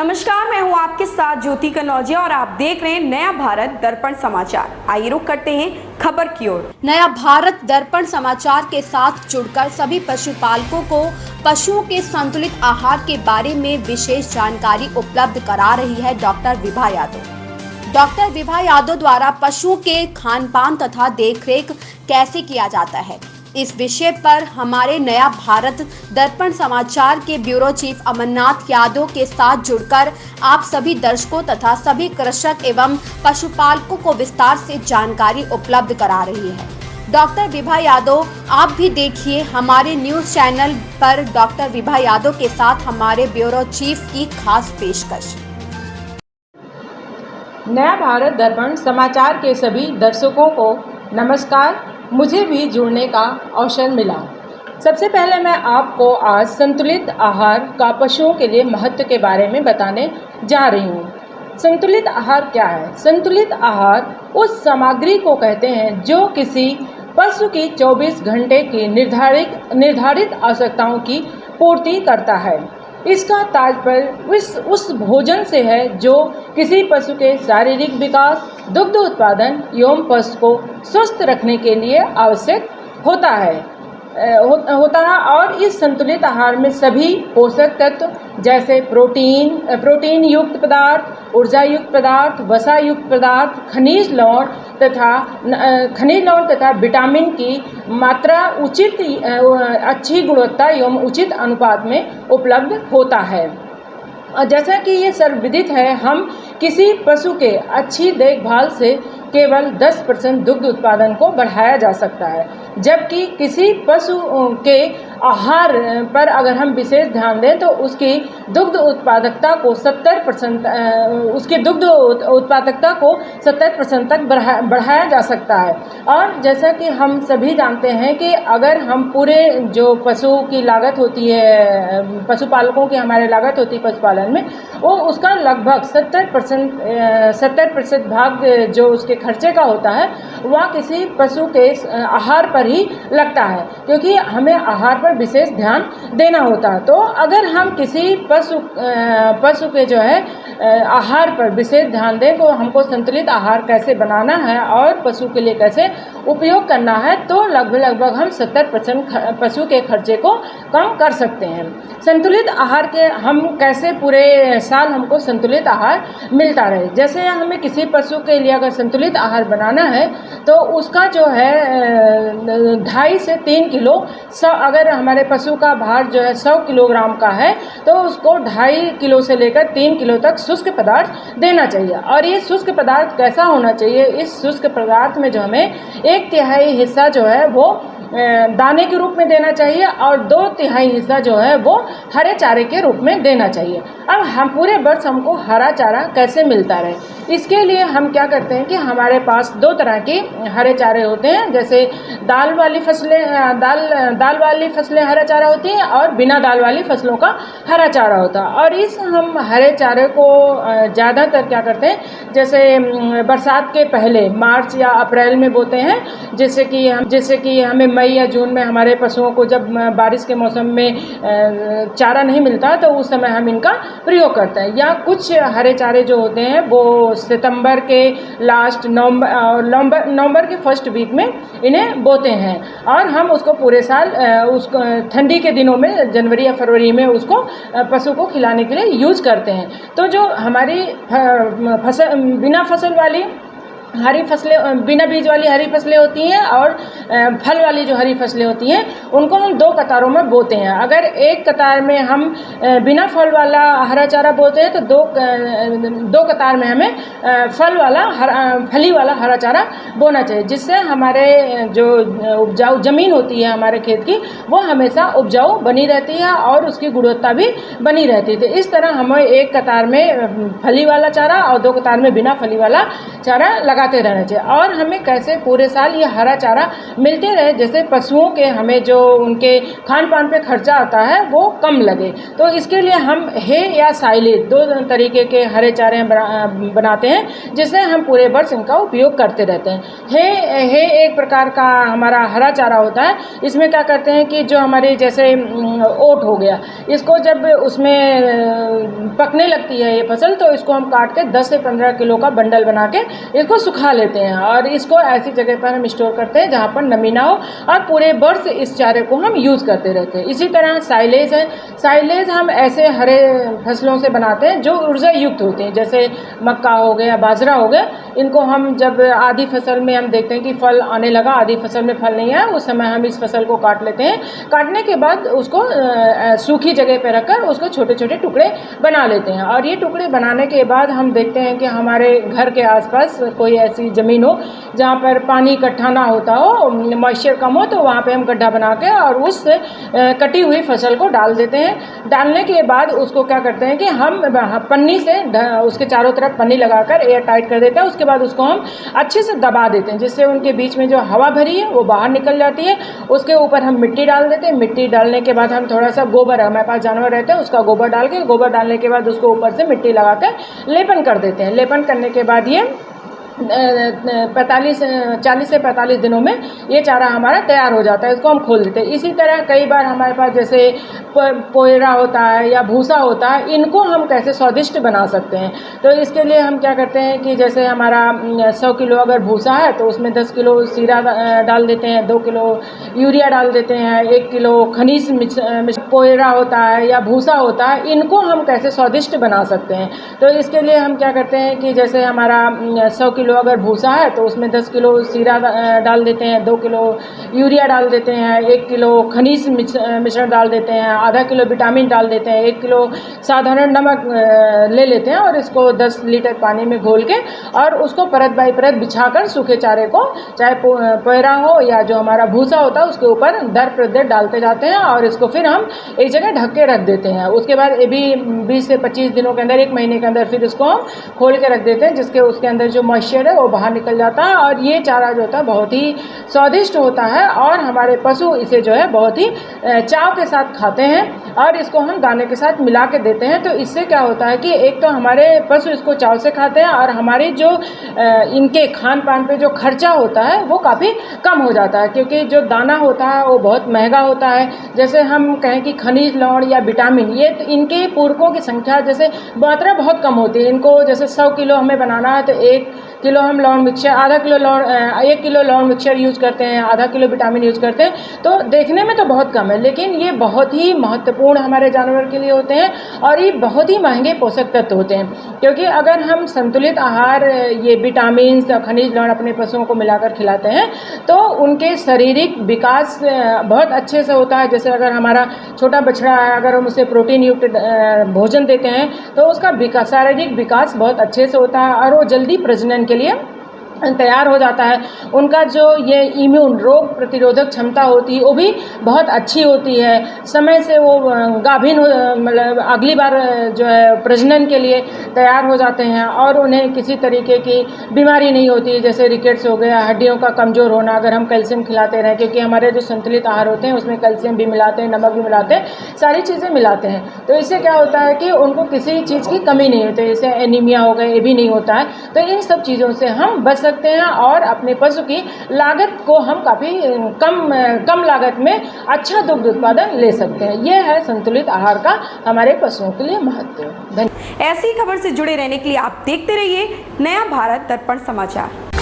नमस्कार, मैं हूं आपके साथ ज्योति कनौजिया और आप देख रहे हैं नया भारत दर्पण समाचार। आइए रुक करते हैं खबर की ओर। नया भारत दर्पण समाचार के साथ जुड़कर सभी पशुपालकों को पशुओं के संतुलित आहार के बारे में विशेष जानकारी उपलब्ध करा रही है डॉक्टर विभा यादव। डॉक्टर विभा यादव द्वारा पशुओं के खान पान तथा देखरेख कैसे किया जाता है, इस विषय पर हमारे नया भारत दर्पण समाचार के ब्यूरो चीफ अमरनाथ यादव के साथ जुड़कर आप सभी दर्शकों तथा सभी कृषक एवं पशुपालकों को विस्तार से जानकारी उपलब्ध करा रही है। डॉक्टर विभा यादव, आप भी देखिए हमारे न्यूज चैनल पर डॉक्टर विभा यादव के साथ हमारे ब्यूरो चीफ की खास पेशकश। नया भारत दर्पण समाचार के सभी दर्शकों को नमस्कार। मुझे भी जुड़ने का अवसर मिला। सबसे पहले मैं आपको आज संतुलित आहार का पशुओं के लिए महत्व के बारे में बताने जा रही हूँ। संतुलित आहार क्या है? संतुलित आहार उस सामग्री को कहते हैं जो किसी पशु की 24 घंटे की निर्धारित आवश्यकताओं की पूर्ति करता है। इसका तात्पर्य उस भोजन से है जो किसी पशु के शारीरिक विकास, दुग्ध उत्पादन एवं पशु को स्वस्थ रखने के लिए आवश्यक होता है और इस संतुलित आहार में सभी पोषक तत्व जैसे प्रोटीन युक्त पदार्थ, ऊर्जा युक्त पदार्थ, वसा युक्त पदार्थ, खनिज लवण तथा विटामिन की मात्रा उचित अच्छी गुणवत्ता एवं उचित अनुपात में उपलब्ध होता है। जैसा कि ये सर्वविदित है, हम किसी पशु के अच्छी देखभाल से केवल 10% दुग्ध उत्पादन को बढ़ाया जा सकता है, जबकि किसी पशु के आहार पर अगर हम विशेष ध्यान दें तो उसकी दुग्ध उत्पादकता को 70% तक बढ़ाया जा सकता है। और जैसा कि हम सभी जानते हैं कि अगर हम पूरे जो पशु की लागत होती है, पशुपालकों की हमारे लागत होती है पशुपालन में, वो उसका लगभग 70% भाग जो उसके खर्चे का होता है वह किसी पशु के आहार पर ही लगता है, क्योंकि हमें आहार पर विशेष ध्यान देना होता है। तो अगर हम किसी पशु के जो है आहार पर विशेष ध्यान दें तो हमको संतुलित आहार कैसे बनाना है और पशु के लिए कैसे उपयोग करना है, तो लगभग हम 70% पशु के खर्चे को कम कर सकते हैं। संतुलित आहार के हम कैसे पूरे साल हमको संतुलित आहार मिलता रहे। जैसे हमें किसी पशु के लिए अगर संतुलित आहार बनाना है तो उसका जो है 2.5 से 3 किलो, अगर हमारे पशु का भार जो है 100 किलोग्राम का है तो उसको 2.5 किलो से लेकर 3 किलो तक शुष्क पदार्थ देना चाहिए। और ये शुष्क पदार्थ कैसा होना चाहिए? इस शुष्क पदार्थ में जो हमें 1/3 हिस्सा जो है वो दाने के रूप में देना चाहिए और 2/3 हिस्सा जो है वो हरे चारे के रूप में देना चाहिए। अब हम पूरे वर्ष हमको हरा चारा कैसे मिलता रहे, इसके लिए हम क्या करते हैं कि हमारे पास 2 तरह के हरे चारे होते हैं। जैसे दाल वाली फसलें हरा चारा होती हैं और बिना दाल वाली फसलों का हरा चारा होता है। और इस हम हरे चारे को ज़्यादातर क्या करते हैं, जैसे बरसात के पहले मार्च या अप्रैल में बोते हैं, जैसे कि हमें मई या जून में हमारे पशुओं को जब बारिश के मौसम में चारा नहीं मिलता तो उस समय हम इनका प्रयोग करते हैं। या कुछ हरे चारे जो होते हैं वो सितंबर के लास्ट, नवंबर के फर्स्ट वीक में इन्हें बोते हैं और हम उसको पूरे साल उसको ठंडी के दिनों में जनवरी या फरवरी में उसको पशु को खिलाने के लिए यूज करते हैं। तो जो हमारी बिना फसल वाली हरी फसलें, बिना बीज वाली हरी फसलें होती हैं और फल वाली जो हरी फसलें होती हैं उनको हम 2 कतारों में बोते हैं। अगर एक कतार में हम बिना फल वाला हरा चारा बोते हैं तो 2 कतार में हमें फली वाला हरा चारा बोना चाहिए, जिससे हमारे जो उपजाऊ ज़मीन होती है हमारे खेत की वो हमेशा उपजाऊ बनी रहती है और उसकी गुणवत्ता भी बनी रहती है। तो इस तरह हमें 1 कतार में फली वाला चारा और 2 कतार में बिना फली वाला चारा लगा लगाते रहना चाहिए। और हमें कैसे पूरे साल ये हरा चारा मिलते रहे, जैसे पशुओं के हमें जो उनके खान पान पे खर्चा आता है वो कम लगे। तो इसके लिए हम हे या साइलेज 2 तरीके के हरे चारे बनाते हैं, जिससे हम पूरे वर्ष इनका उपयोग करते रहते हैं। हे एक प्रकार का हमारा हरा चारा होता है। इसमें क्या करते हैं कि जो हमारे जैसे ओट हो गया, इसको जब उसमें पकने लगती है ये फसल, तो इसको हम काट के 10 से 15 किलो का बंडल बना के इसको सुखा लेते हैं और इसको ऐसी जगह पर हम स्टोर करते हैं जहाँ पर नमी ना हो, और पूरे वर्ष इस चारे को हम यूज़ करते रहते हैं। इसी तरह साइलेज है। साइलेज हम ऐसे हरे फसलों से बनाते हैं जो ऊर्जा युक्त होते हैं, जैसे मक्का हो गया, बाजरा हो गया। इनको हम जब आधी फसल में हम देखते हैं कि फल आने लगा, आधी फसल में फल नहीं आया, उस समय हम इस फसल को काट लेते हैं। काटने के बाद उसको सूखी जगह पर रखकर उसको छोटे छोटे टुकड़े बना लेते हैं। और ये टुकड़े बनाने के बाद हम देखते हैं कि हमारे घर के आसपास कोई ऐसी ज़मीन हो जहाँ पर पानी इकट्ठा ना होता हो, मॉइस्चर कम हो, तो वहाँ पे हम गड्ढा बना के और उस कटी हुई फसल को डाल देते हैं। डालने के बाद उसको क्या करते हैं कि हम पन्नी से उसके चारों तरफ पन्नी लगाकर एयर टाइट कर देते हैं। उसके बाद उसको हम अच्छे से दबा देते हैं, जिससे उनके बीच में जो हवा भरी है वो बाहर निकल जाती है। उसके ऊपर हम मिट्टी डाल देते हैं। मिट्टी डालने के बाद हम थोड़ा सा गोबर, हमारे पास जानवर रहते हैं, उसका गोबर डालने के बाद उसको ऊपर से मिट्टी लगा कर लेपन कर देते हैं। लेपन करने के बाद ये 40 से 45 दिनों में ये चारा हमारा तैयार हो जाता है। इसको हम खोल देते हैं। इसी तरह कई बार हमारे पास जैसे पोएरा होता है या भूसा होता है, इनको हम कैसे स्वादिष्ट बना सकते हैं। तो इसके लिए हम क्या करते हैं कि जैसे हमारा 100 किलो अगर भूसा है तो उसमें 10 किलो सीरा डाल देते हैं, 2 किलो यूरिया डाल देते हैं, 1 किलो खनिज पोएरा होता है या भूसा होता है, इनको हम कैसे स्वादिष्ट बना सकते हैं। तो इसके लिए हम क्या करते हैं कि जैसे हमारा 100 किलो अगर भूसा है तो उसमें 10 किलो सीरा डाल देते हैं, 2 किलो यूरिया डाल देते हैं, 1 किलो खनिज मिश्रण डाल देते हैं, आधा किलो विटामिन डाल देते हैं, 1 किलो साधारण नमक ले लेते हैं और इसको 10 लीटर पानी में घोल के और उसको परत बाई परत बिछाकर सूखे चारे को, चाहे पोएरा हो या जो हमारा भूसा होता है, उसके ऊपर दर प्रदर डालते जाते हैं और इसको फिर हम एक जगह ढक के रख देते हैं। उसके बाद ये भी 20 से 25 दिनों के अंदर, 1 महीने के अंदर फिर इसको हम खोल के रख देते हैं, जिसके उसके अंदर जो मॉइस्चर है वो बाहर निकल जाता है। और ये चारा जो होता है बहुत ही स्वादिष्ट होता है और हमारे पशु इसे जो है बहुत ही चाव के साथ खाते हैं और इसको हम दाने के साथ मिला के देते हैं। तो इससे क्या होता है कि एक तो हमारे पशु इसको चाव से खाते हैं और हमारी जो इनके खान पान पे जो खर्चा होता है वो काफ़ी कम हो जाता है, क्योंकि जो दाना होता है वो बहुत महंगा होता है। जैसे हम कहें कि खनिज लवण या विटामिन, ये इनके पूरकों की संख्या जैसे मात्रा बहुत कम होती है। इनको जैसे 100 किलो हमें बनाना है तो 1 किलो हम लवण मिक्सचर, 1 किलो लवण मिक्सचर यूज़ करते हैं, आधा किलो विटामिन यूज़ करते हैं। तो देखने में तो बहुत कम है, लेकिन ये बहुत ही महत्वपूर्ण हमारे जानवर के लिए होते हैं और ये बहुत ही महंगे पोषक तत्व होते हैं। क्योंकि अगर हम संतुलित आहार, ये विटामिन खनिज लवण अपने पशुओं को मिलाकर खिलाते हैं तो उनके शारीरिक विकास बहुत अच्छे से होता है। जैसे अगर हमारा छोटा बछड़ा है, अगर हम उसे प्रोटीन युक्त भोजन देते हैं तो उसका शारीरिक विकास बहुत अच्छे से होता है और वो जल्दी प्रजनन के लिए तैयार हो जाता है। उनका जो ये इम्यून रोग प्रतिरोधक क्षमता होती है वो भी बहुत अच्छी होती है। समय से वो गाभिन मतलब अगली बार जो है प्रजनन के लिए तैयार हो जाते हैं और उन्हें किसी तरीके की बीमारी नहीं होती, जैसे रिकेट्स हो गया, हड्डियों का कमज़ोर होना, अगर हम कैल्शियम खिलाते रहें, क्योंकि हमारे जो संतुलित आहार होते हैं उसमें कैल्शियम भी मिलाते हैं, नमक भी मिलाते हैं, सारी चीज़ें मिलाते हैं। तो इससे क्या होता है कि उनको किसी चीज़ की कमी नहीं होती, जैसे एनीमिया हो गया, ये भी नहीं होता है। तो इन सब चीज़ों से हम बच सकते हैं और अपने पशु की लागत को हम काफ़ी कम लागत में अच्छा दुग्ध उत्पादन ले सकते हैं। यह है संतुलित आहार का हमारे पशुओं के लिए महत्व। ऐसी खबर से जुड़े रहने के लिए आप देखते रहिए नया भारत दर्पण समाचार।